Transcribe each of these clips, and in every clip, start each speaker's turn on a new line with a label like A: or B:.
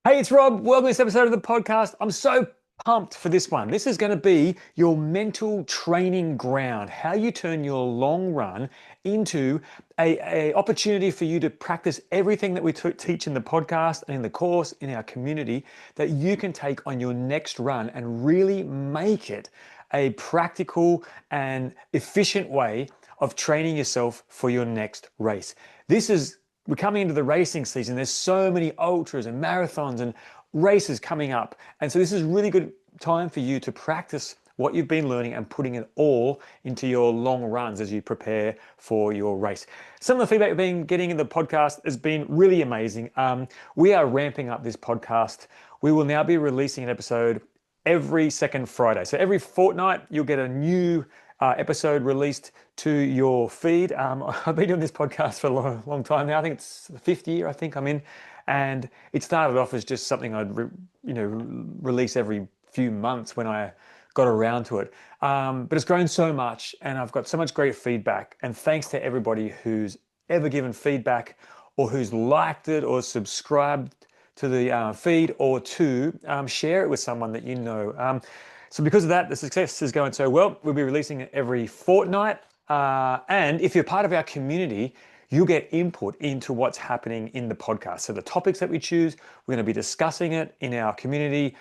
A: Hey, it's Rob. Welcome to this episode of the podcast. I'm so pumped for this one. This is going to be your mental training ground, how you turn your long run into a opportunity for you to practice everything that we teach in the podcast and in the course, in our community, that you can take on your next run and really make it a practical and efficient way of training yourself for your next race. We're coming into the racing season. There's so many ultras and marathons and races coming up. And so this is a really good time for you to practice what you've been learning and putting it all into your long runs as you prepare for your race. Some of the feedback we've been getting in the podcast has been really amazing. We are ramping up this podcast. We will now be releasing an episode every second Friday. So every fortnight, you'll get a new episode released to your feed. I've been doing this podcast for a long time now. I think it's the fifth year I think I'm in. And it started off as just something I'd release every few months when I got around to it. But it's grown so much and I've got so much great feedback. And thanks to everybody who's ever given feedback or who's liked it or subscribed to the feed or to share it with someone that you know. So because of that, the success is going so well. We'll be releasing it every fortnight. And if you're part of our community, you'll get input into what's happening in the podcast. So the topics that we choose, we're going to be discussing it in our community,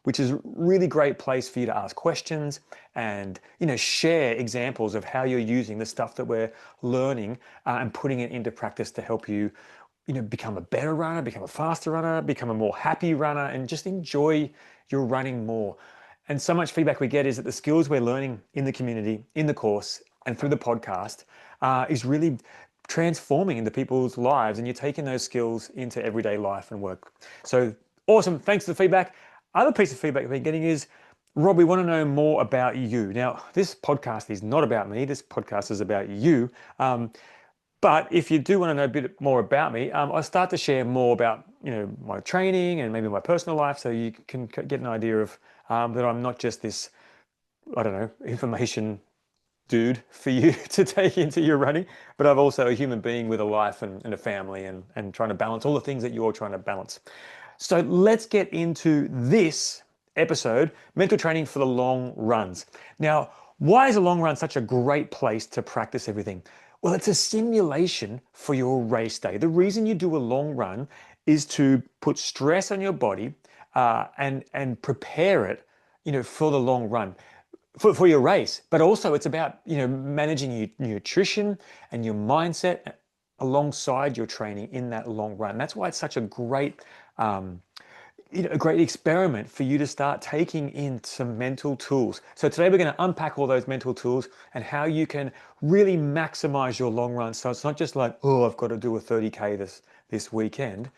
A: which is a really great place for you to ask questions and share examples of how you're using the stuff that we're learning and putting it into practice to help you become a better runner, become a faster runner, become a more happy runner, and just enjoy your running more. And so much feedback we get is that the skills we're learning in the community, in the course, and through the podcast is really transforming into people's lives, and you're taking those skills into everyday life and work. So awesome. Thanks for the feedback. Other piece of feedback we've been getting is, Rob, we want to know more about you. Now, this podcast is not about me. This podcast is about you. But if you do want to know a bit more about me, I'll start to share more about my training and maybe my personal life, so you can get an idea of that I'm not just this, information dude for you to take into your running, but I'm also a human being with a life and a family and trying to balance all the things that you're trying to balance. So let's get into this episode, mental training for the long runs. Now, why is a long run such a great place to practice everything? Well, it's a simulation for your race day. The reason you do a long run is to put stress on your body and prepare it, for the long run, for your race. But also it's about, managing your nutrition and your mindset alongside your training in that long run. That's why it's such a great a great experiment for you to start taking in some mental tools. So today we're going to unpack all those mental tools and how you can really maximize your long run. So it's not just like, oh, I've got to do a 30K this weekend.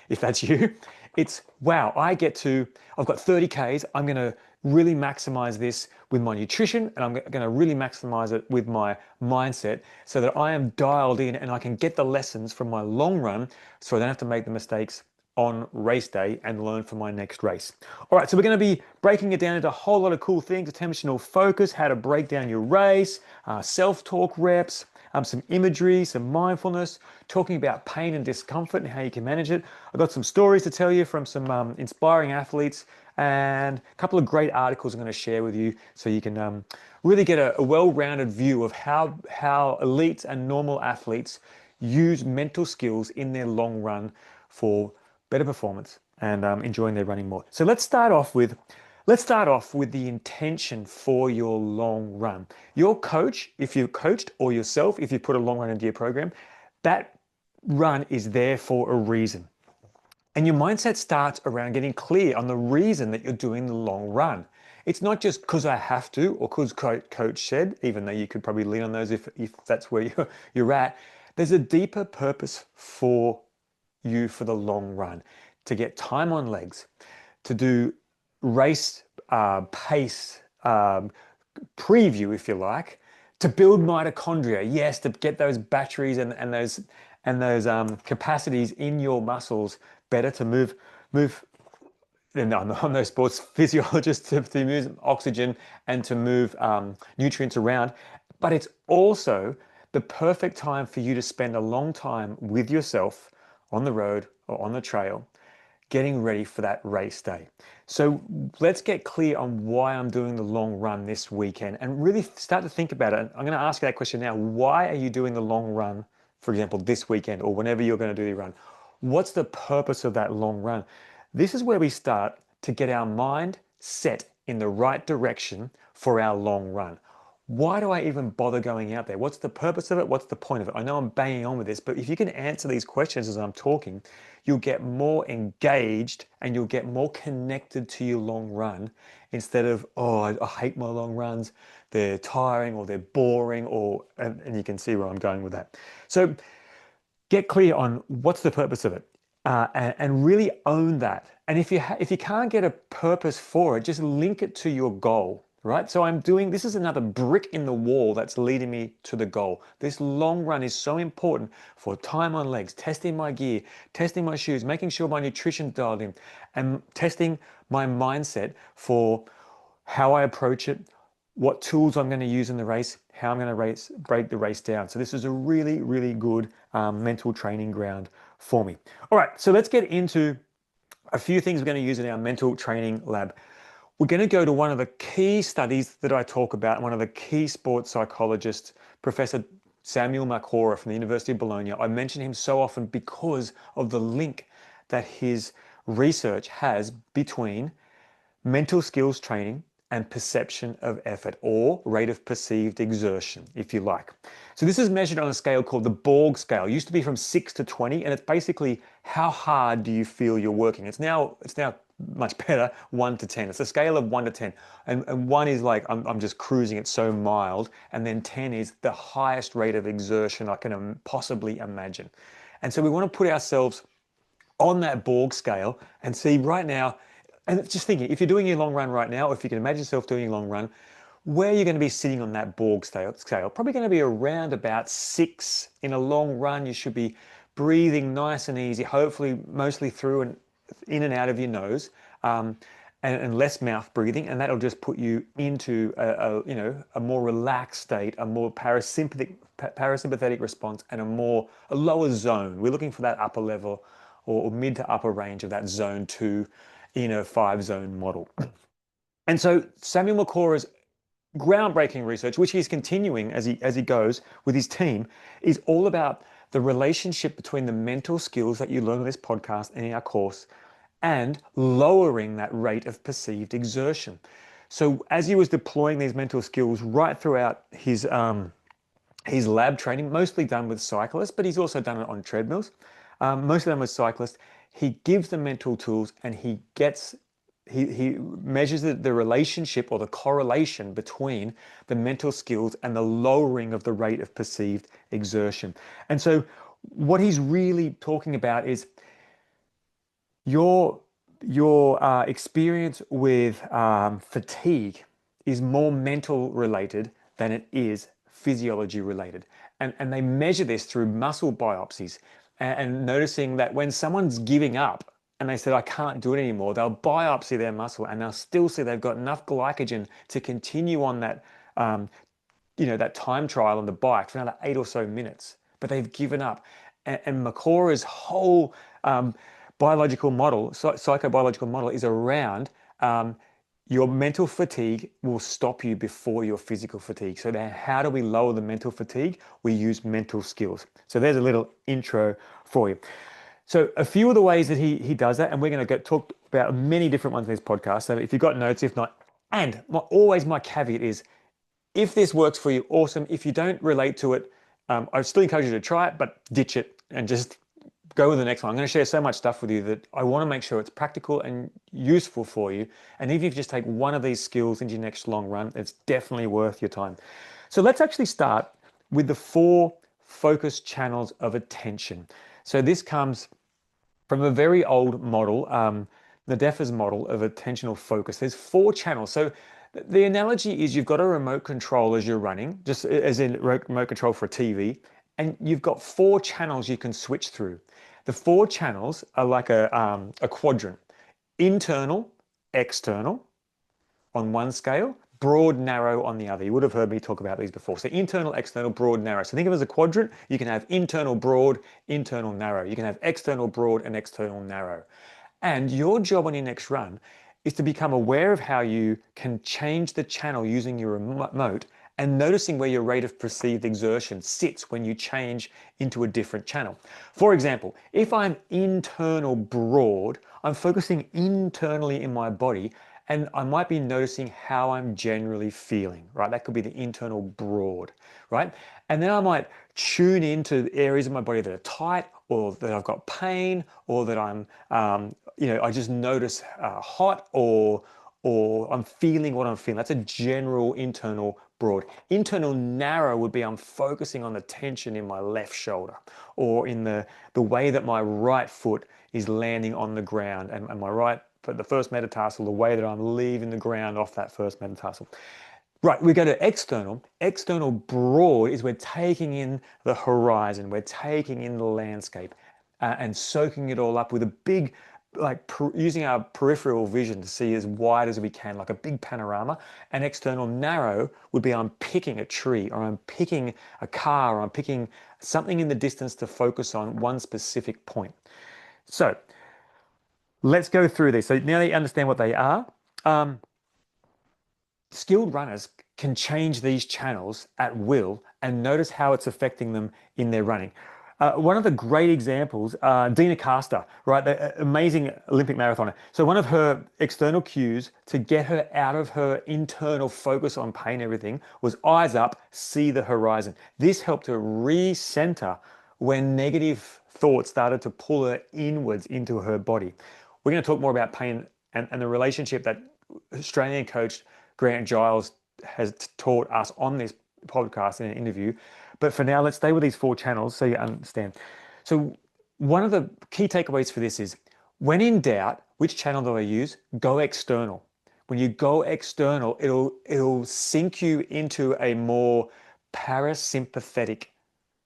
A: If that's you, it's, wow, I've got 30Ks. I'm going to really maximize this with my nutrition, and I'm going to really maximize it with my mindset so that I am dialed in and I can get the lessons from my long run so I don't have to make the mistakes on race day and learn for my next race. All right, so we're going to be breaking it down into a whole lot of cool things: attentional focus, how to break down your race, self-talk reps, some imagery, some mindfulness, talking about pain and discomfort and how you can manage it. I've got some stories to tell you from some inspiring athletes and a couple of great articles I'm going to share with you so you can really get a well-rounded view of how elites and normal athletes use mental skills in their long run for better performance and enjoying their running more. So let's start off with the intention for your long run. Your coach, if you're coached, or yourself, if you put a long run into your program, that run is there for a reason. And your mindset starts around getting clear on the reason that you're doing the long run. It's not just because I have to or because coach said, even though you could probably lean on those if that's where you're at. There's a deeper purpose for you for the long run, to get time on legs, to do race pace preview, if you like, to build mitochondria, yes, to get those batteries and those capacities in your muscles better, to move no, I'm no sports physiologist, to move oxygen and to move nutrients around, but it's also the perfect time for you to spend a long time with yourself on the road or on the trail, getting ready for that race day. So let's get clear on why I'm doing the long run this weekend and really start to think about it. I'm going to ask you that question now. Why are you doing the long run, for example, this weekend or whenever you're going to do your run? What's the purpose of that long run? This is where we start to get our mind set in the right direction for our long run. Why do I even bother going out there? What's the purpose of it? What's the point of it? I know I'm banging on with this, but if you can answer these questions as I'm talking, you'll get more engaged and you'll get more connected to your long run instead of, oh, I hate my long runs. They're tiring or they're boring and you can see where I'm going with that. So get clear on what's the purpose of it and really own that. And if you can't get a purpose for it, just link it to your goal, right? So this is another brick in the wall that's leading me to the goal. This long run is so important for time on legs, testing my gear, testing my shoes, making sure my nutrition's dialed in, and testing my mindset for how I approach it, what tools I'm going to use in the race, how I'm going to break the race down. So this is a really, really good mental training ground for me. All right, so let's get into a few things we're going to use in our mental training lab. We're going to go to one of the key studies that I talk about, one of the key sports psychologists, Professor Samuel Marcora from the University of Bologna. I mention him so often because of the link that his research has between mental skills training and perception of effort, or rate of perceived exertion, if you like. So this is measured on a scale called the Borg scale. It used to be from 6 to 20, and it's basically how hard do you feel you're working. It's now much better, 1 to 10. It's a scale of 1 to 10. And 1 is like, I'm just cruising, it's so mild. And then 10 is the highest rate of exertion I can possibly imagine. And so we want to put ourselves on that Borg scale and see right now, and just thinking, if you're doing your long run right now, or if you can imagine yourself doing your long run, where you're going to be sitting on that Borg scale, probably going to be around about 6. In a long run, you should be breathing nice and easy, hopefully mostly through and in and out of your nose, and less mouth breathing, and that'll just put you into a more relaxed state, a more parasympathetic response, and a lower zone. We're looking for that upper level or mid to upper range of that zone 2 in a 5-zone model. And so Samuel Marcora's groundbreaking research, which he's continuing as he goes with his team, is all about the relationship between the mental skills that you learn on this podcast and in our course and lowering that rate of perceived exertion. So as he was deploying these mental skills right throughout his lab training, mostly done with cyclists, but he's also done it on treadmills, mostly done with cyclists, he gives them mental tools and he measures the relationship or the correlation between the mental skills and the lowering of the rate of perceived exertion. And so what he's really talking about is your experience with fatigue is more mental related than it is physiology related. And they measure this through muscle biopsies and noticing that when someone's giving up and they said, I can't do it anymore, they'll biopsy their muscle and they'll still see they've got enough glycogen to continue on that, that time trial on the bike for another 8 or so minutes, but they've given up. And Macora's whole biological model, psychobiological model is around your mental fatigue will stop you before your physical fatigue. So then how do we lower the mental fatigue? We use mental skills. So there's a little intro for you. So a few of the ways that he does that, and we're going to talk about many different ones in this podcast. So if you've got notes, if not, and always my caveat is, if this works for you, awesome. If you don't relate to it, I still encourage you to try it, but ditch it and just go with the next one. I'm going to share so much stuff with you that I want to make sure it's practical and useful for you. And even if you just take one of these skills into your next long run, it's definitely worth your time. So let's actually start with the 4 focus channels of attention. So this comes from a very old model, Nadeffa's model of attentional focus. There's 4 channels. So the analogy is you've got a remote control as you're running, just as in remote control for a TV, and you've got 4 channels you can switch through. The 4 channels are like a quadrant: internal, external on one scale, broad, narrow on the other. You would have heard me talk about these before. So internal, external, broad, narrow. So think of it as a quadrant. You can have internal broad, internal narrow. You can have external broad and external narrow. And your job on your next run is to become aware of how you can change the channel using your remote and noticing where your rate of perceived exertion sits when you change into a different channel. For example, if I'm internal broad, I'm focusing internally in my body and I might be noticing how I'm generally feeling, right? That could be the internal broad, right? And then I might tune into areas of my body that are tight or that I've got pain or that I just notice hot or I'm feeling what I'm feeling. That's a general internal broad. Internal narrow would be I'm focusing on the tension in my left shoulder or in the way that my right foot is landing on the ground and my right, for the first metatarsal, the way that I'm leaving the ground off that first metatarsal. Right, we go to external. External broad is we're taking in the horizon, we're taking in the landscape and soaking it all up with a big, using our peripheral vision to see as wide as we can, like a big panorama. And external narrow would be I'm picking a tree or I'm picking a car or I'm picking something in the distance to focus on one specific point. So let's go through these. So now that you understand what they are, skilled runners can change these channels at will and notice how it's affecting them in their running. One of the great examples, Dina Carster, right, the amazing Olympic marathoner. So one of her external cues to get her out of her internal focus on pain and everything was eyes up, see the horizon. This helped her recenter when negative thoughts started to pull her inwards into her body. We're going to talk more about pain and the relationship that Australian coach Grant Giles has taught us on this podcast in an interview. But for now, let's stay with these 4 channels so you understand. So one of the key takeaways for this is when in doubt, which channel do I use? Go external. When you go external, it'll sink you into a more parasympathetic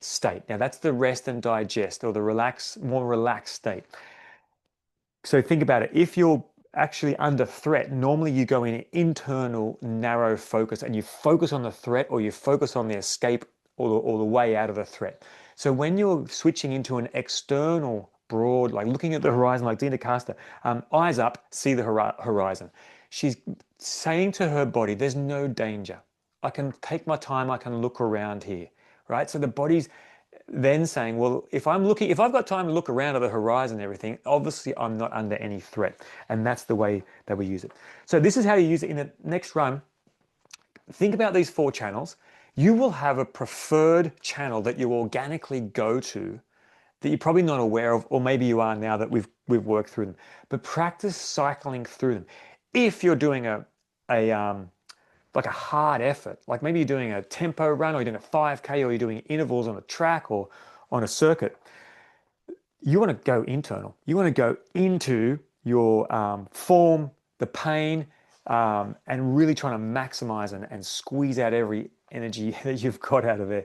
A: state. Now that's the rest and digest or the more relaxed state. So think about it. If you're actually under threat, normally you go in an internal narrow focus and you focus on the threat or you focus on the escape or the way out of the threat. So when you're switching into an external broad, like looking at the horizon, like Dina Carster, eyes up, see the horizon. She's saying to her body, there's no danger. I can take my time, I can look around here, right? So the body's then saying, well, if I've got time to look around at the horizon and everything, obviously I'm not under any threat. And that's the way that we use it. So this is how you use it in the next run. Think about these 4 channels. You will have a preferred channel that you organically go to that you're probably not aware of, or maybe you are now that we've worked through them. But practice cycling through them. If you're doing like a hard effort, like maybe you're doing a tempo run or you're doing a 5K or you're doing intervals on a track or on a circuit, you want to go internal. You want to go into your form, the pain, and really trying to maximize and squeeze out every energy that you've got out of there.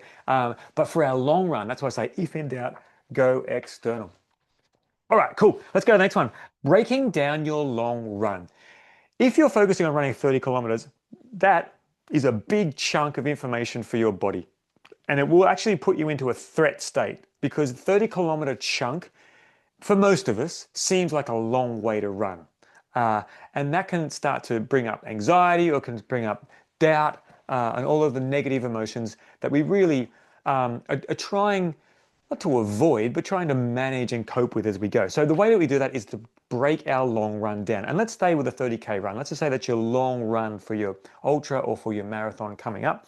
A: But for our long run, that's why I say, if in doubt, go external. All right, cool. Let's go to the next one. Breaking down your long run. If you're focusing on running 30 kilometers, that is a big chunk of information for your body. And it will actually put you into a threat state because 30-kilometer chunk, for most of us, seems like a long way to run. And that can start to bring up anxiety or can bring up doubt and all of the negative emotions that we really are trying not to avoid, but trying to manage and cope with as we go. So the way that we do that is to break our long run down. And let's stay with a 30K run. Let's just say that's your long run for your ultra or for your marathon coming up.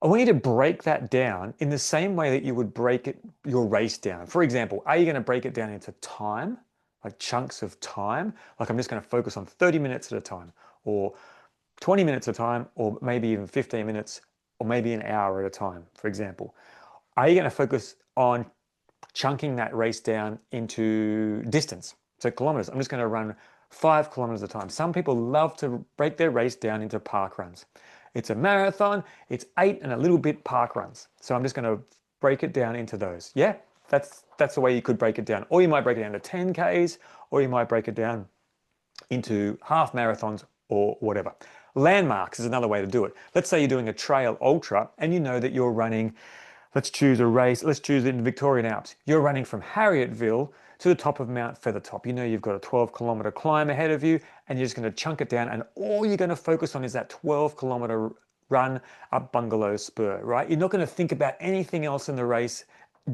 A: I want you to break that down in the same way that you would break your race down. For example, are you going to break it down into time, like chunks of time? Like I'm just going to focus on 30 minutes at a time, or 20 minutes at a time, or maybe even 15 minutes, or maybe an hour at a time, for example. Are you going to focus on chunking that race down into distance? So kilometers. I'm just going to run 5 kilometers at a time. Some people love to break their race down into park runs. It's a marathon, it's 8 and a little bit park runs. So I'm just going to break it down into those. Yeah, that's the way you could break it down. Or you might break it down to 10Ks, or you might break it down into half marathons or whatever. Landmarks is another way to do it. Let's say you're doing a trail ultra and you know that you're running Let's choose a race. Let's choose it in the Victorian Alps. You're running from Harrietville to the top of Mount Feathertop. You know you've got a 12-kilometer climb ahead of you, and you're just going to chunk it down, and all you're going to focus on is that 12-kilometer run up Bungalow Spur, right? You're not going to think about anything else in the race,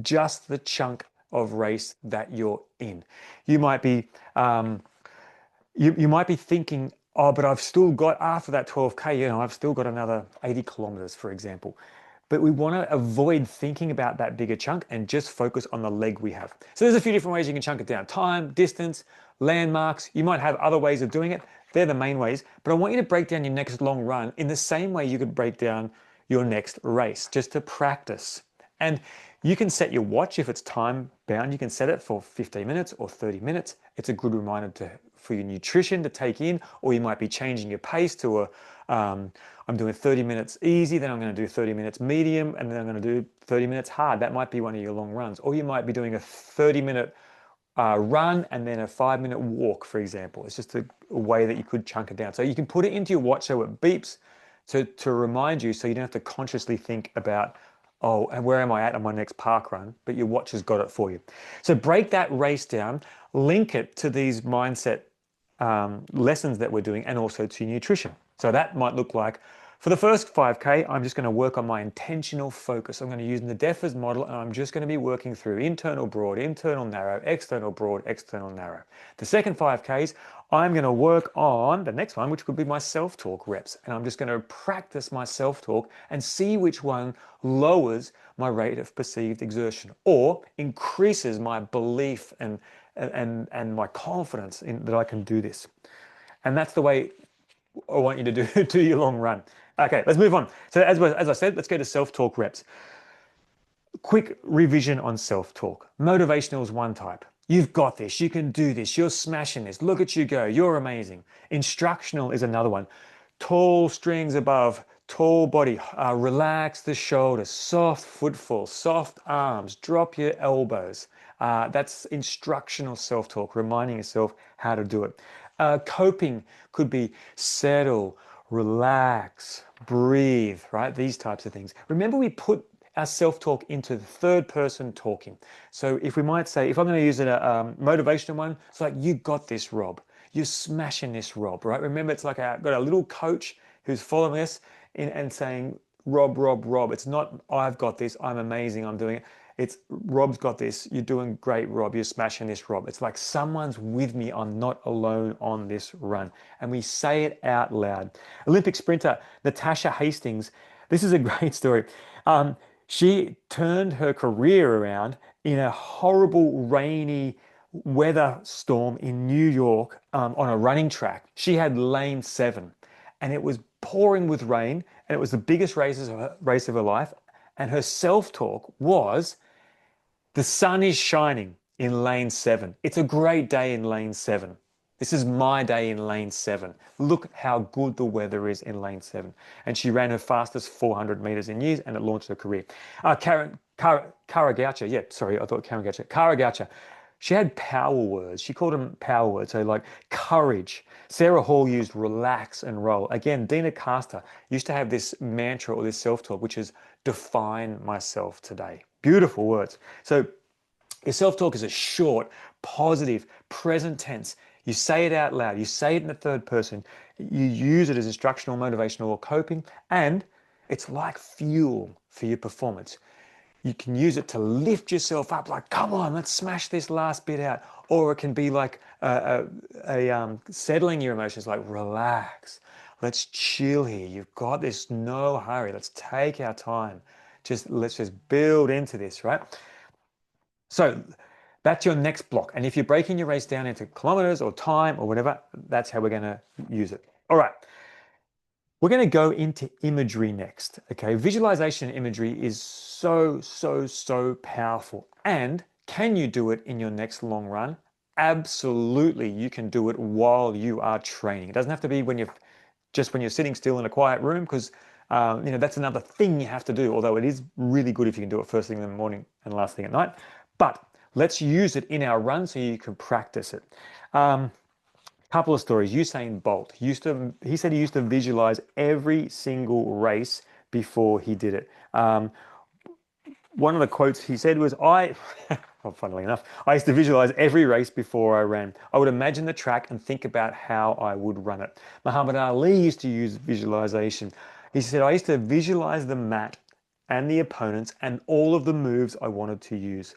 A: just the chunk of race that you're in. You might be you might be thinking, oh, but I've still got, after that 12K, I've still got another 80 kilometers, for example. But we want to avoid thinking about that bigger chunk and just focus on the leg we have. So there's a few different ways you can chunk it down. Time, distance, landmarks. You might have other ways of doing it. They're the main ways. But I want you to break down your next long run in the same way you could break down your next race, just to practice. And you can set your watch if it's time bound. You can set it for 15 minutes or 30 minutes. It's a good reminder for your nutrition to take in, or you might be changing your pace to I'm doing 30 minutes easy, then I'm going to do 30 minutes medium, and then I'm going to do 30 minutes hard. That might be one of your long runs. Or you might be doing a 30-minute run and then a 5-minute walk, for example. It's just a way that you could chunk it down. So you can put it into your watch so it beeps to remind you, so you don't have to consciously think about, oh, and where am I at on my next park run? But your watch has got it for you. So break that race down, link it to these mindset lessons that we're doing, and also to nutrition. So that might look like, for the first 5K, I'm just going to work on my intentional focus. I'm going to use the DEFA's model, and I'm just going to be working through internal broad, internal narrow, external broad, external narrow. The second 5Ks, I'm going to work on the next one, which could be my self-talk reps. And I'm just going to practice my self-talk and see which one lowers my rate of perceived exertion or increases my belief and my confidence in that I can do this. And that's the way I want you to do your long run. Okay, let's move on. So as I said, let's go to self-talk reps. Quick revision on self-talk. Motivational is one type. You've got this, you can do this, you're smashing this, look at you go, you're amazing. Instructional is another one. Tall strings above, tall body, relax the shoulders, soft footfall, soft arms, drop your elbows. That's instructional self-talk, reminding yourself how to do it. Coping could be settle, relax, breathe, right? These types of things. Remember, we put our self-talk into the third person talking. So if we might say, if I'm going to use a motivational one, it's like, you got this, Rob. You're smashing this, Rob, right? Remember, it's like I've got a little coach who's following us and saying, Rob, Rob, Rob. It's not, I've got this, I'm amazing, I'm doing it. It's, Rob's got this, you're doing great, Rob, you're smashing this, Rob. It's like someone's with me, I'm not alone on this run. And we say it out loud. Olympic sprinter Natasha Hastings, this is a great story. She turned her career around in a horrible rainy weather storm in New York on a running track. She had lane 7 and it was pouring with rain, and it was the biggest race of her life. And her self-talk was, the sun is shining in lane 7. It's a great day in lane 7. This is my day in lane 7. Look how good the weather is in lane 7. And she ran her fastest 400 meters in years, and it launched her career. Kara Goucher, yeah, sorry, I thought Karen Goucher. Kara Goucher, she had power words. She called them power words. So like courage. Sarah Hall used relax and roll. Again, Dina Caster used to have this mantra or this self-talk, which is define myself today. Beautiful words. So your self-talk is a short, positive, present tense. You say it out loud. You say it in the third person. You use it as instructional, motivational, or coping. And it's like fuel for your performance. You can use it to lift yourself up, like, come on, let's smash this last bit out. Or it can be like settling your emotions, like, relax, let's chill here. You've got this, no hurry. Let's take our time. Let's just build into this, right? So that's your next block. And if you're breaking your race down into kilometers or time or whatever, that's how we're going to use it. All right. We're going to go into imagery next. Okay. Visualization and imagery is so powerful. And can you do it in your next long run? Absolutely. You can do it while you are training. It doesn't have to be when you're sitting still in a quiet room, because that's another thing you have to do, although it is really good if you can do it first thing in the morning and last thing at night. But let's use it in our run so you can practice it. Couple of stories. Usain Bolt he said he used to visualize every single race before he did it. one of the quotes he said was, well, funnily enough, I used to visualize every race before I ran. I would imagine the track and think about how I would run it. Muhammad Ali used to use visualization. He said, I used to visualize the mat and the opponents and all of the moves I wanted to use.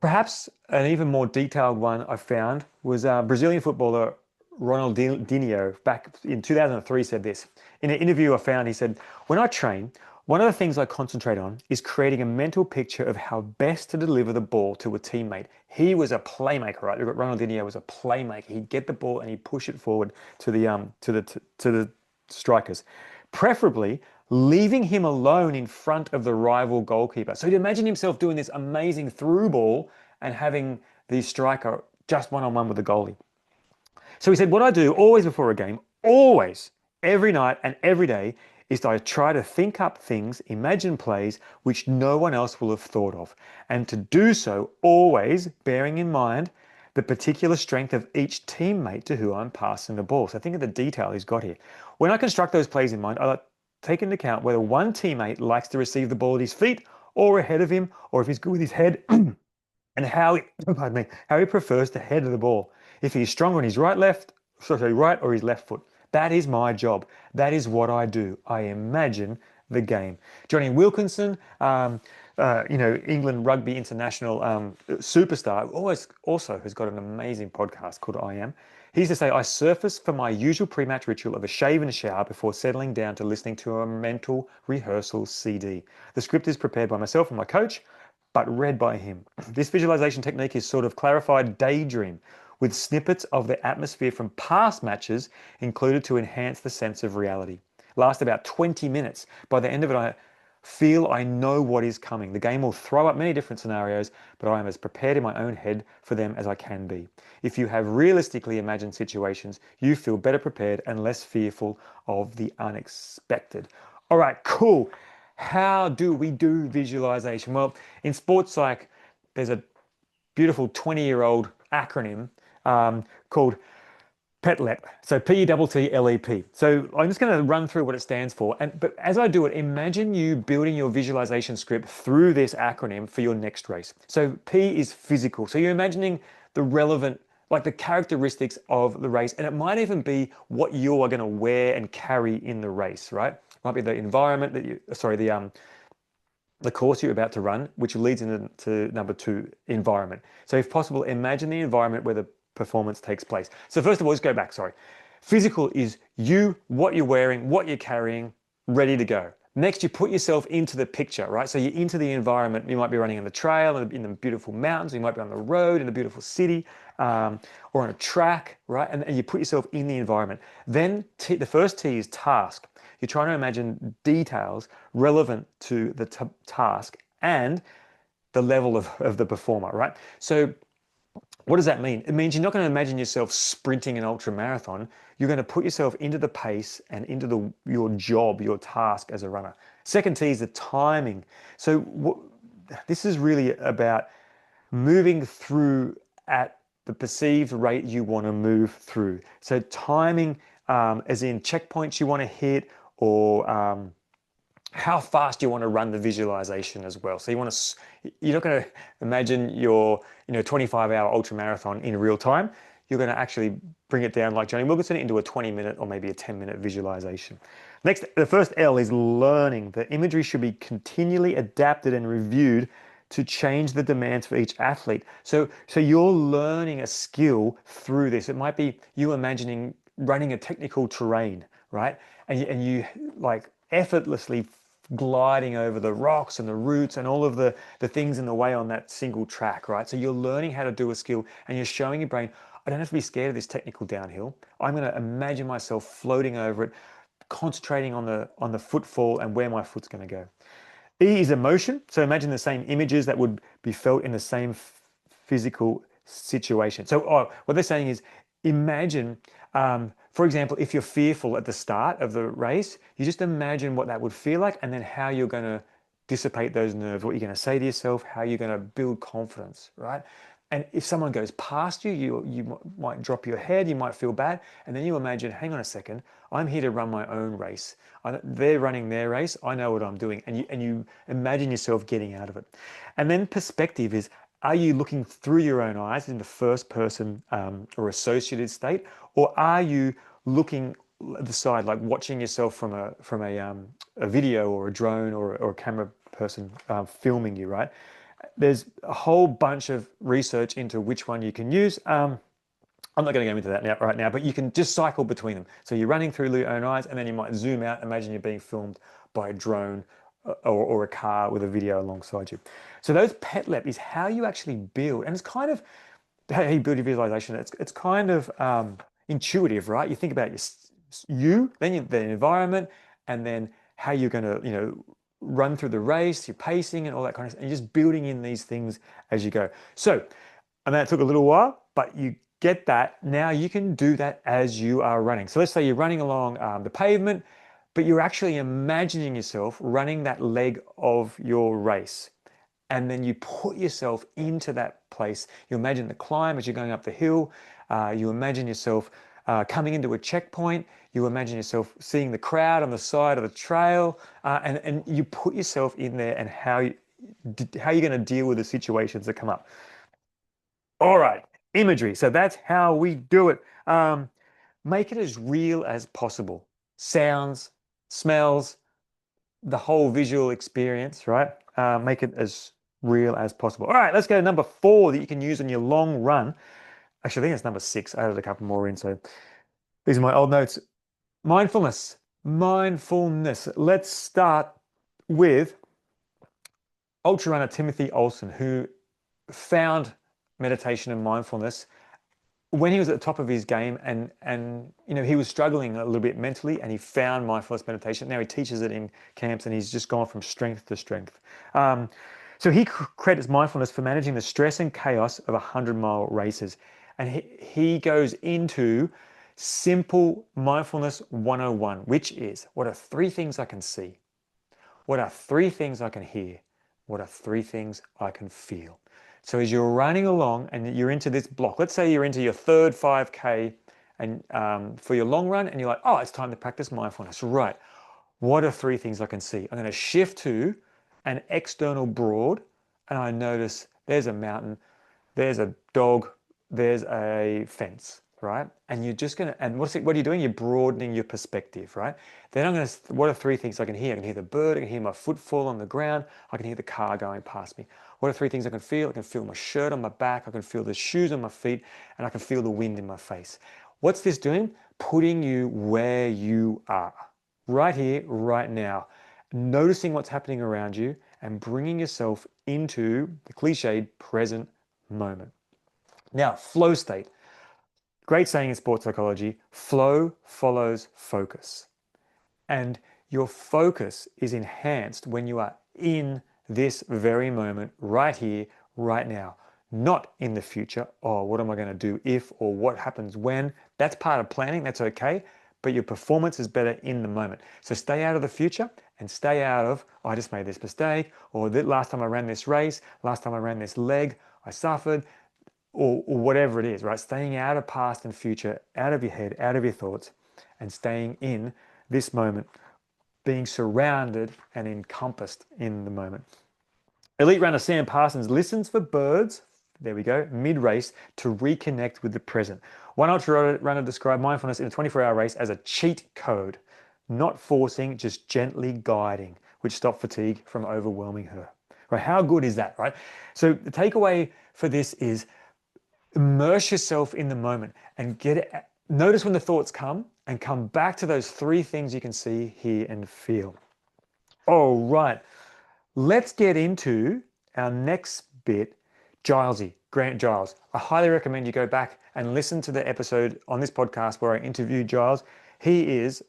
A: Perhaps an even more detailed one I found was Brazilian footballer Ronaldinho back in 2003 said this. In an interview I found, he said, when I train, one of the things I concentrate on is creating a mental picture of how best to deliver the ball to a teammate. He was a playmaker, right? Ronaldinho was a playmaker. He'd get the ball and he'd push it forward to the strikers, preferably leaving him alone in front of the rival goalkeeper. So he'd imagine himself doing this amazing through ball and having the striker just one-on-one with the goalie. So he said, what I do always before a game, always, every night and every day, is I try to think up things, imagine plays which no one else will have thought of. And to do so, always bearing in mind the particular strength of each teammate to who I'm passing the ball. So think of the detail he's got here. When I construct those plays in mind, I take into account whether one teammate likes to receive the ball at his feet or ahead of him, or if he's good with his head, and how he prefers to head the ball. If he's stronger on his right or his left foot. That is my job. That is what I do. I imagine the game. Johnny Wilkinson, England rugby international superstar, also has got an amazing podcast called I Am. He used to say, I surface for my usual pre-match ritual of a shave and a shower before settling down to listening to a mental rehearsal CD. The script is prepared by myself and my coach, but read by him. This visualization technique is sort of clarified daydream, with snippets of the atmosphere from past matches included to enhance the sense of reality. Lasts about 20 minutes. By the end of it, I feel I know what is coming. The game will throw up many different scenarios, but I am as prepared in my own head for them as I can be. If you have realistically imagined situations, you feel better prepared and less fearful of the unexpected. All right, cool. How do we do visualization? Well, in sports psych, there's a beautiful 20-year-old acronym called PETLEP. So PETTLEP. So I'm just going to run through what it stands for. But as I do it, imagine you building your visualization script through this acronym for your next race. So P is physical. So you're imagining the relevant, like the characteristics of the race. And it might even be what you are going to wear and carry in the race, right? It might be the environment the course you're about to run, which leads into number 2, environment. So if possible, imagine the environment where the performance takes place. So first of all, let's go back, sorry. Physical is you, what you're wearing, what you're carrying, ready to go. Next, you put yourself into the picture, right? So you're into the environment. You might be running on the trail, in the beautiful mountains. You might be on the road in a beautiful city, or on a track, right? And you put yourself in the environment. Then the first T is task. You're trying to imagine details relevant to the task and the level of the performer, right? So what does that mean? It means you're not going to imagine yourself sprinting an ultra marathon. You're going to put yourself into the pace and into your job, your task as a runner. Second T is the timing. So this is really about moving through at the perceived rate you want to move through. So timing, as in checkpoints you want to hit, or how fast you want to run the visualization as well. So you're not going to imagine your 25-hour ultra marathon in real time. You're going to actually bring it down like Johnny Wilkinson into a 20-minute or maybe a 10-minute visualization. Next, the first L is learning. The imagery should be continually adapted and reviewed to change the demands for each athlete. So you're learning a skill through this. It might be you imagining running a technical terrain, right? And you like effortlessly gliding over the rocks and the roots and all of the things in the way on that single track, right? So you're learning how to do a skill and you're showing your brain, I don't have to be scared of this technical downhill. I'm going to imagine myself floating over it, concentrating on the footfall and where my foot's going to go. E is emotion. So imagine the same images that would be felt in the same physical situation. So what they're saying is imagine, for example, if you're fearful at the start of the race, you just imagine what that would feel like and then how you're going to dissipate those nerves, what you're going to say to yourself, how you're going to build confidence, right? And if someone goes past you, you might drop your head, you might feel bad. And then you imagine, hang on a second, I'm here to run my own race. They're running their race. I know what I'm doing. And you imagine yourself getting out of it. And then perspective is, are you looking through your own eyes in the first person or associated state? Or are you looking at the side, like watching yourself from a video or a drone or a camera person filming you, right? There's a whole bunch of research into which one you can use. I'm not going to go into that right now, but you can just cycle between them. So you're running through your own eyes, and then you might zoom out. Imagine you're being filmed by a drone or a car with a video alongside you. So those petlep is how you actually build, and it's kind of how you build your visualization. It's kind of intuitive, right? You think about then the environment, and then how you're going to, run through the race, your pacing and all that kind of stuff, and you're just building in these things as you go. So, and that took a little while, but you get that. Now you can do that as you are running. So let's say you're running along the pavement, but you're actually imagining yourself running that leg of your race. And then you put yourself into that place. You imagine the climb as you're going up the hill. You imagine yourself coming into a checkpoint. You imagine yourself seeing the crowd on the side of the trail, and you put yourself in there and how you're going to deal with the situations that come up. All right, imagery. So that's how we do it. Make it as real as possible. Sounds, smells, the whole visual experience, right? Make it as real as possible. All right, let's go to number 4 that you can use on your long run. Actually, I think it's number 6. I added a couple more in, so these are my old notes. Mindfulness. Mindfulness. Let's start with ultra runner Timothy Olson, who found meditation and mindfulness when he was at the top of his game, and he was struggling a little bit mentally, and he found mindfulness meditation. Now he teaches it in camps, and he's just gone from strength to strength. So he credits mindfulness for managing the stress and chaos of 100-mile races. And he goes into simple mindfulness 101, which is, what are 3 things I can see? What are 3 things I can hear? What are 3 things I can feel? So as you're running along and you're into this block, let's say you're into your 3rd 5K and for your long run, and you're like, oh, it's time to practice mindfulness. Right. What are 3 things I can see? I'm going to shift to an external broad, and I notice there's a mountain, there's a dog, there's a fence, right? And you're just going to, and what are you doing? You're broadening your perspective, right? Then I'm going to, what are 3 things I can hear? I can hear the bird, I can hear my footfall on the ground, I can hear the car going past me. What are 3 things I can feel? I can feel my shirt on my back, I can feel the shoes on my feet, and I can feel the wind in my face. What's this doing? Putting you where you are, right here, right now, noticing what's happening around you and bringing yourself into the cliched present moment. Now, flow state. Great saying in sports psychology, flow follows focus. And your focus is enhanced when you are in this very moment, right here, right now, not in the future. Oh, what am I going to do if, or what happens when? That's part of planning, that's okay, but your performance is better in the moment. So stay out of the future and stay out of, oh, I just made this mistake, or last time I ran this race, last time I ran this leg, I suffered, or whatever it is, right? Staying out of past and future, out of your head, out of your thoughts, and staying in this moment, being surrounded and encompassed in the moment. Elite runner Sam Parsons listens for birds, there we go, mid-race, to reconnect with the present. One ultra runner described mindfulness in a 24-hour race as a cheat code, not forcing, just gently guiding, which stopped fatigue from overwhelming her. Right? How good is that, right? So the takeaway for this is immerse yourself in the moment and notice when the thoughts come, and come back to those 3 things you can see, hear, and feel. All right, let's get into our next bit. Grant Giles. I highly recommend you go back and listen to the episode on this podcast where I interviewed Giles. He is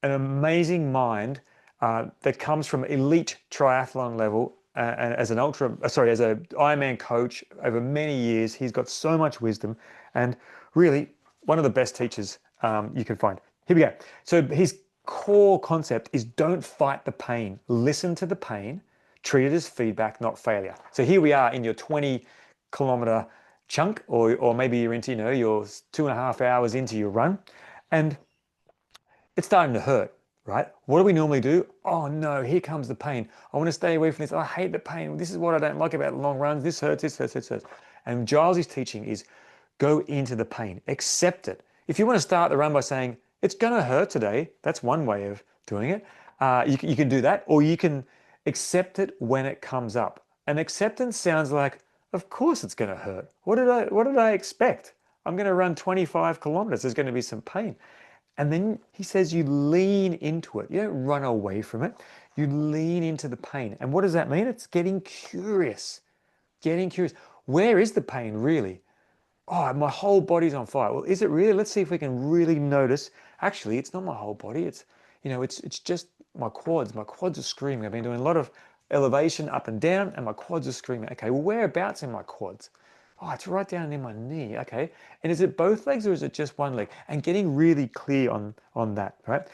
A: an amazing mind that comes from elite triathlon level, and as an as a Ironman coach over many years. He's got so much wisdom, and really one of the best teachers you can find. Here we go. So his core concept is, don't fight the pain. Listen to the pain, treat it as feedback, not failure. So here we are in your 20 kilometer chunk, or maybe you're into, your 2.5 hours into your run, and it's starting to hurt, right? What do we normally do? Oh no, here comes the pain. I want to stay away from this. I hate the pain. This is what I don't like about long runs. This hurts, this hurts, this hurts. And Giles' teaching is go into the pain, accept it. If you want to start the run by saying, it's going to hurt today, that's one way of doing it. You can do that, or you can accept it when it comes up. And acceptance sounds like, of course it's going to hurt. What did I expect? I'm going to run 25 kilometers. There's going to be some pain. And then he says you lean into it. You don't run away from it. You lean into the pain. And what does that mean? It's getting curious. Getting curious. Where is the pain really? Oh, my whole body's on fire. Well, is it really? Let's see if we can really notice. Actually, it's not my whole body. It's just my quads. My quads are screaming. I've been doing a lot of elevation up and down, and my quads are screaming. Okay, well, whereabouts in my quads? Oh, it's right down near my knee. Okay. And is it both legs or is it just one leg? And getting really clear on that, right?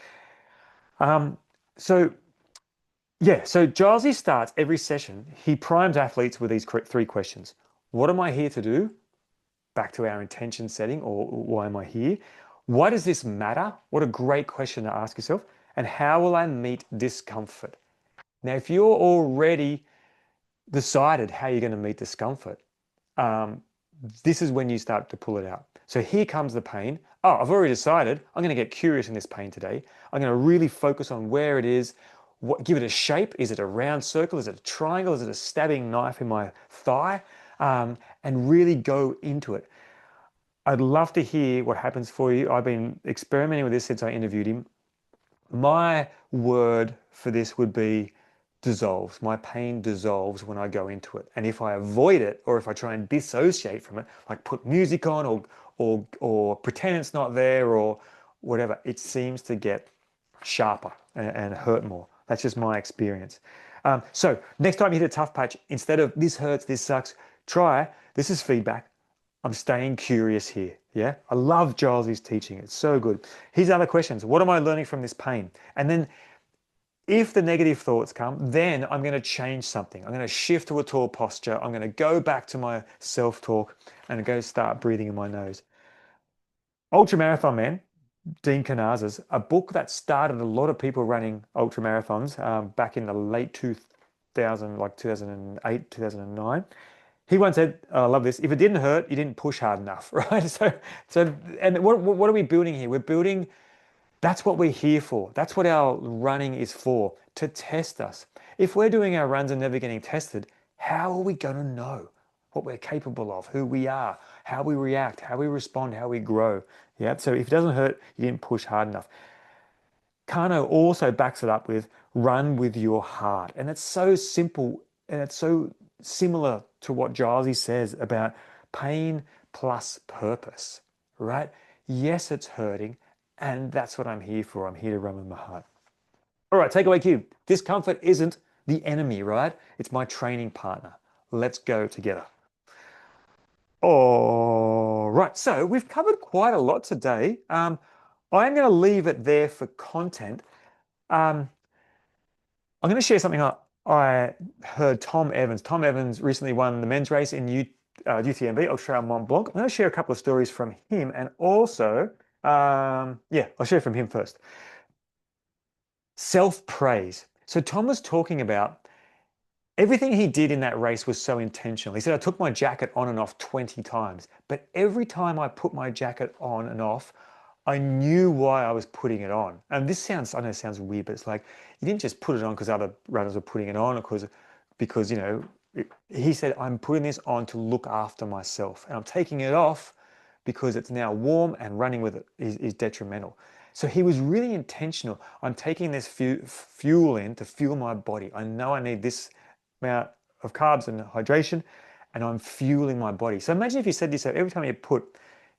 A: Um, so so Giles starts every session. He primes athletes with these three questions. What am I here to do? Back to our intention setting, or why am I here? Why does this matter? What a great question to ask yourself. And how will I meet discomfort? Now, if you're already decided how you're going to meet discomfort, this is when you start to pull it out. So here comes the pain. Oh, I've already decided I'm going to get curious in this pain today. I'm going to really focus on where it is. Give it a shape. Is it a round circle? Is it a triangle? Is it a stabbing knife in my thigh? And really go into it. I'd love to hear what happens for you. I've been experimenting with this since I interviewed him. My word for this would be dissolves. My pain dissolves when I go into it. And if I avoid it, or if I try and dissociate from it, like put music on or pretend it's not there or whatever, it seems to get sharper and hurt more. That's just my experience. So next time you hit a tough patch, instead of this hurts, this sucks, try, this is feedback. I'm staying curious here. Yeah. I love Giles' teaching. It's so good. Here's other questions. What am I learning from this pain? And then if the negative thoughts come, then I'm going to change something. I'm going to shift to a tall posture. I'm going to go back to my self-talk and I'm going to start breathing in my nose. Ultra Marathon Man, Dean Karnazes, a book that started a lot of people running ultra marathons back in the late 2000, like 2008, 2009. He once said, I love this, if it didn't hurt, you didn't push hard enough, right? And what are we building here? We're building, that's what we're here for. That's what our running is for, to test us. If we're doing our runs and never getting tested, how are we going to know what we're capable of, who we are, how we react, how we respond, how we grow? Yeah. So if it doesn't hurt, you didn't push hard enough. Kano also backs it up with run with your heart. And it's so simple and it's so similar to what Giles says about pain plus purpose, right? Yes, it's hurting. And that's what I'm here for. I'm here to run with my heart. All right, takeaway cue. Discomfort isn't the enemy, right? It's my training partner. Let's go together. All right, so we've covered quite a lot today. I'm going to leave it there for content. I'm going to share something I heard Tom Evans. Tom Evans recently won the men's race in UTMB, Ultra Mont Blanc. I'm going to share a couple of stories from him and also, I'll share from him first. Self-praise. So Tom was talking about everything he did in that race was so intentional. He said, I took my jacket on and off 20 times, but every time I put my jacket on and off, I knew why I was putting it on. And this sounds, I know it sounds weird, but it's like, you didn't just put it on because other runners were putting it on, because he said, I'm putting this on to look after myself. And I'm taking it off because it's now warm and running with it is detrimental. So he was really intentional. I'm taking this fuel in to fuel my body. I know I need this amount of carbs and hydration, and I'm fueling my body. So imagine if you said to yourself, every time you put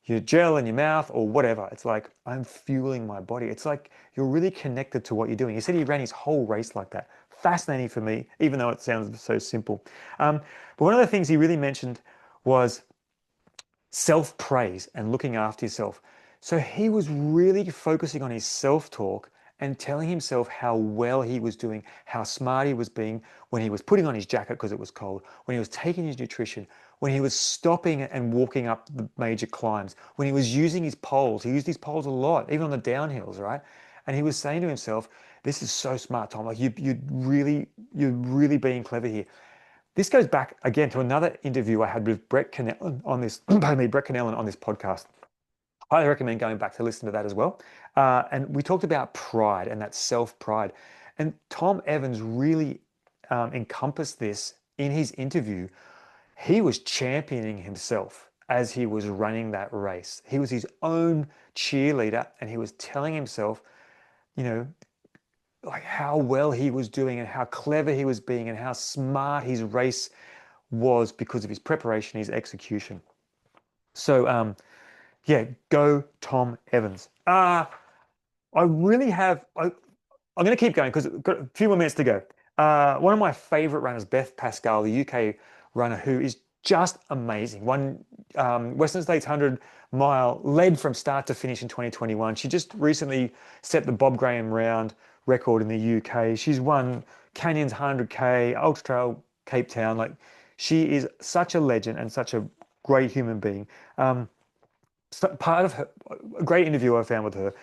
A: your gel in your mouth or whatever, it's like, I'm fueling my body. It's like you're really connected to what you're doing. He said he ran his whole race like that. Fascinating for me, even though it sounds so simple. But one of the things he really mentioned was self-praise and looking after yourself. So he was really focusing on his self-talk and telling himself how well he was doing, how smart he was being when he was putting on his jacket because it was cold, when he was taking his nutrition, when he was stopping and walking up the major climbs, when he was using his poles. He used his poles a lot, even on the downhills, right? And he was saying to himself, "This is so smart, Tom. Like you're really being clever here." This goes back again to another interview I had with Brett Cannellan on this, pardon me, Brett Cannellan on this podcast. Highly recommend going back to listen to that as well. And we talked about pride and that self-pride. And Tom Evans really encompassed this in his interview. He was championing himself as he was running that race. He was his own cheerleader, and he was telling himself, you know, like how well he was doing and how clever he was being and how smart his race was because of his preparation, his execution. So, yeah, go Tom Evans. I really have. I'm going to keep going because I've got a few more minutes to go. One of my favorite runners, Beth Pascal, the UK runner, who is just amazing. Won Western States 100-mile, led from start to finish in 2021. She just recently set the Bob Graham round record in the UK. She's won Canyons 100K, Ultra Trail Cape Town. Like, she is such a legend and such a great human being. So part of her, a great interview I found with her,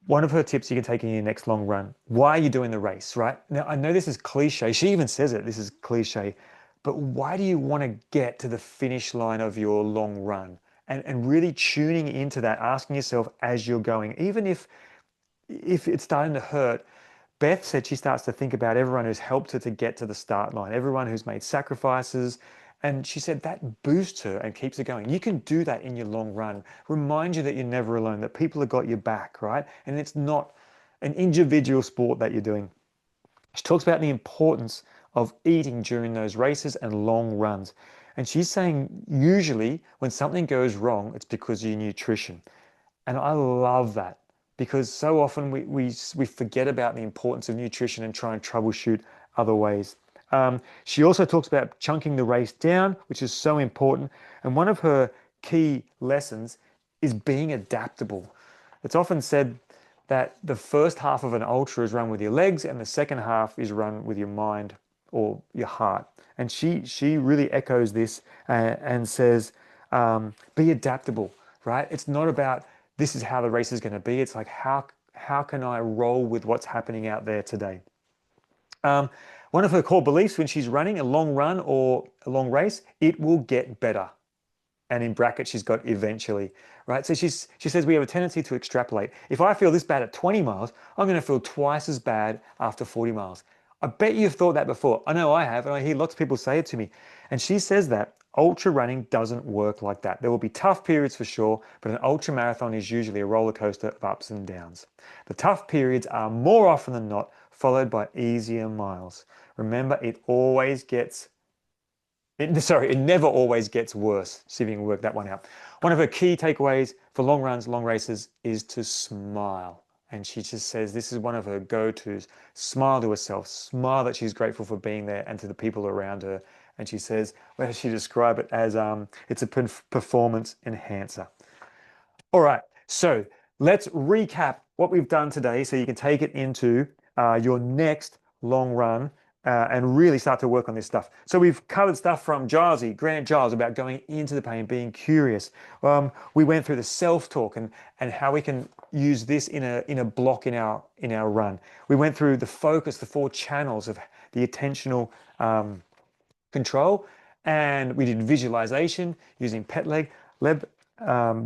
A: one of her tips you can take in your next long run. Why are you doing the race, right? Now, I know this is cliche. She even says it, this is cliche, but why do you want to get to the finish line of your long run? And really tuning into that, asking yourself as you're going, even if it's starting to hurt. Beth said she starts to think about everyone who's helped her to get to the start line, everyone who's made sacrifices. And she said that boosts her and keeps her going. You can do that in your long run. Remind you that you're never alone, that people have got your back, right? And it's not an individual sport that you're doing. She talks about the importance of eating during those races and long runs. And she's saying usually when something goes wrong, it's because of your nutrition. And I love that because so often we forget about the importance of nutrition and try and troubleshoot other ways. She also talks about chunking the race down, which is so important. And one of her key lessons is being adaptable. It's often said that the first half of an ultra is run with your legs and the second half is run with your mind or your heart. And she really echoes this and says, be adaptable, right? It's not about this is how the race is going to be. It's like, how can I roll with what's happening out there today? One of her core beliefs when she's running a long run or a long race, it will get better. And in brackets, she's got eventually, right? So she says we have a tendency to extrapolate. If I feel this bad at 20 miles, I'm going to feel twice as bad after 40 miles. I bet you've thought that before. I know I have, and I hear lots of people say it to me. And she says that ultra running doesn't work like that. There will be tough periods for sure, but an ultra marathon is usually a roller coaster of ups and downs. The tough periods are more often than not followed by easier miles. Remember, it never always gets worse. See if you can work that one out. One of her key takeaways for long runs, long races is to smile. And she just says this is one of her go-tos. Smile to herself, smile that she's grateful for being there and to the people around her. And she says, well, does she describe it as it's a performance enhancer. All right, so let's recap what we've done today so you can take it into your next long run and really start to work on this stuff. So we've covered stuff from Grant Giles about going into the pain, being curious. We went through the self-talk and how we can use this in a block in our run. We went through the focus, the 4 channels of the attentional control, and we did visualization using PetLab.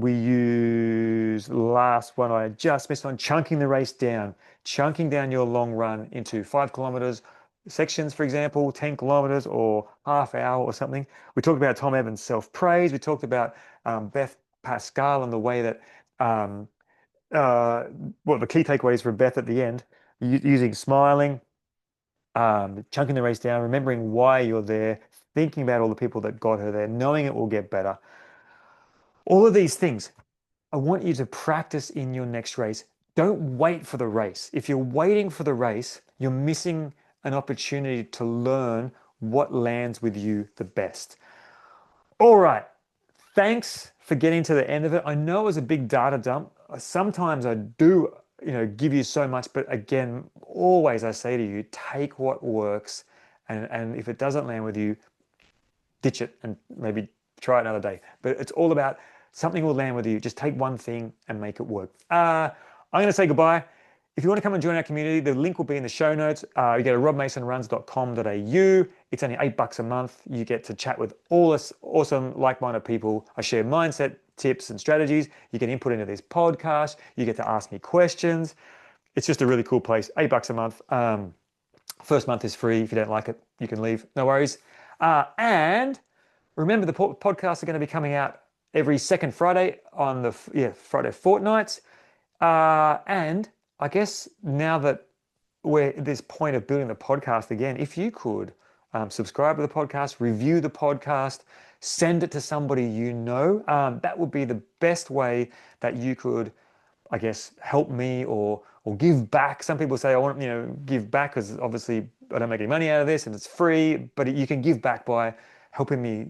A: We used the last one I just missed on, chunking the race down, chunking down your long run into 5 kilometers sections, for example, 10 kilometers or half hour or something. We talked about Tom Evans' self-praise. We talked about Beth Pascal and the way that, the key takeaways for Beth at the end, using smiling, chunking the race down, remembering why you're there, thinking about all the people that got her there, knowing it will get better. All of these things, I want you to practice in your next race. Don't wait for the race. If you're waiting for the race, you're missing an opportunity to learn what lands with you the best. All right. Thanks for getting to the end of it. I know it was a big data dump. Sometimes I do, give you so much, but again, always I say to you, take what works, and if it doesn't land with you, ditch it and maybe try it another day. But it's all about something will land with you. Just take one thing and make it work. I'm going to say goodbye. If you want to come and join our community, the link will be in the show notes. You go to robmasonruns.com.au. It's only $8 a month. You get to chat with all this awesome, like-minded people. I share mindset tips and strategies. You get input into this podcast. You get to ask me questions. It's just a really cool place. $8 a month. First month is free. If you don't like it, you can leave. No worries. And remember, the podcasts are going to be coming out every second Friday on the Friday fortnights. And I guess now that we're at this point of building the podcast again, if you could subscribe to the podcast, review the podcast, send it to somebody you know, that would be the best way that you could, I guess, help me or give back. Some people say, I want give back because obviously I don't make any money out of this and it's free, but you can give back by helping me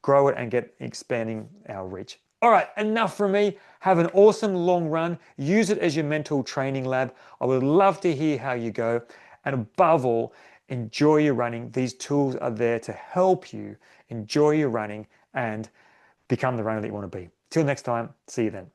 A: grow it and expanding our reach. All right, enough from me. Have an awesome long run. Use it as your mental training lab. I would love to hear how you go. And above all, enjoy your running. These tools are there to help you enjoy your running and become the runner that you want to be. Till next time, see you then.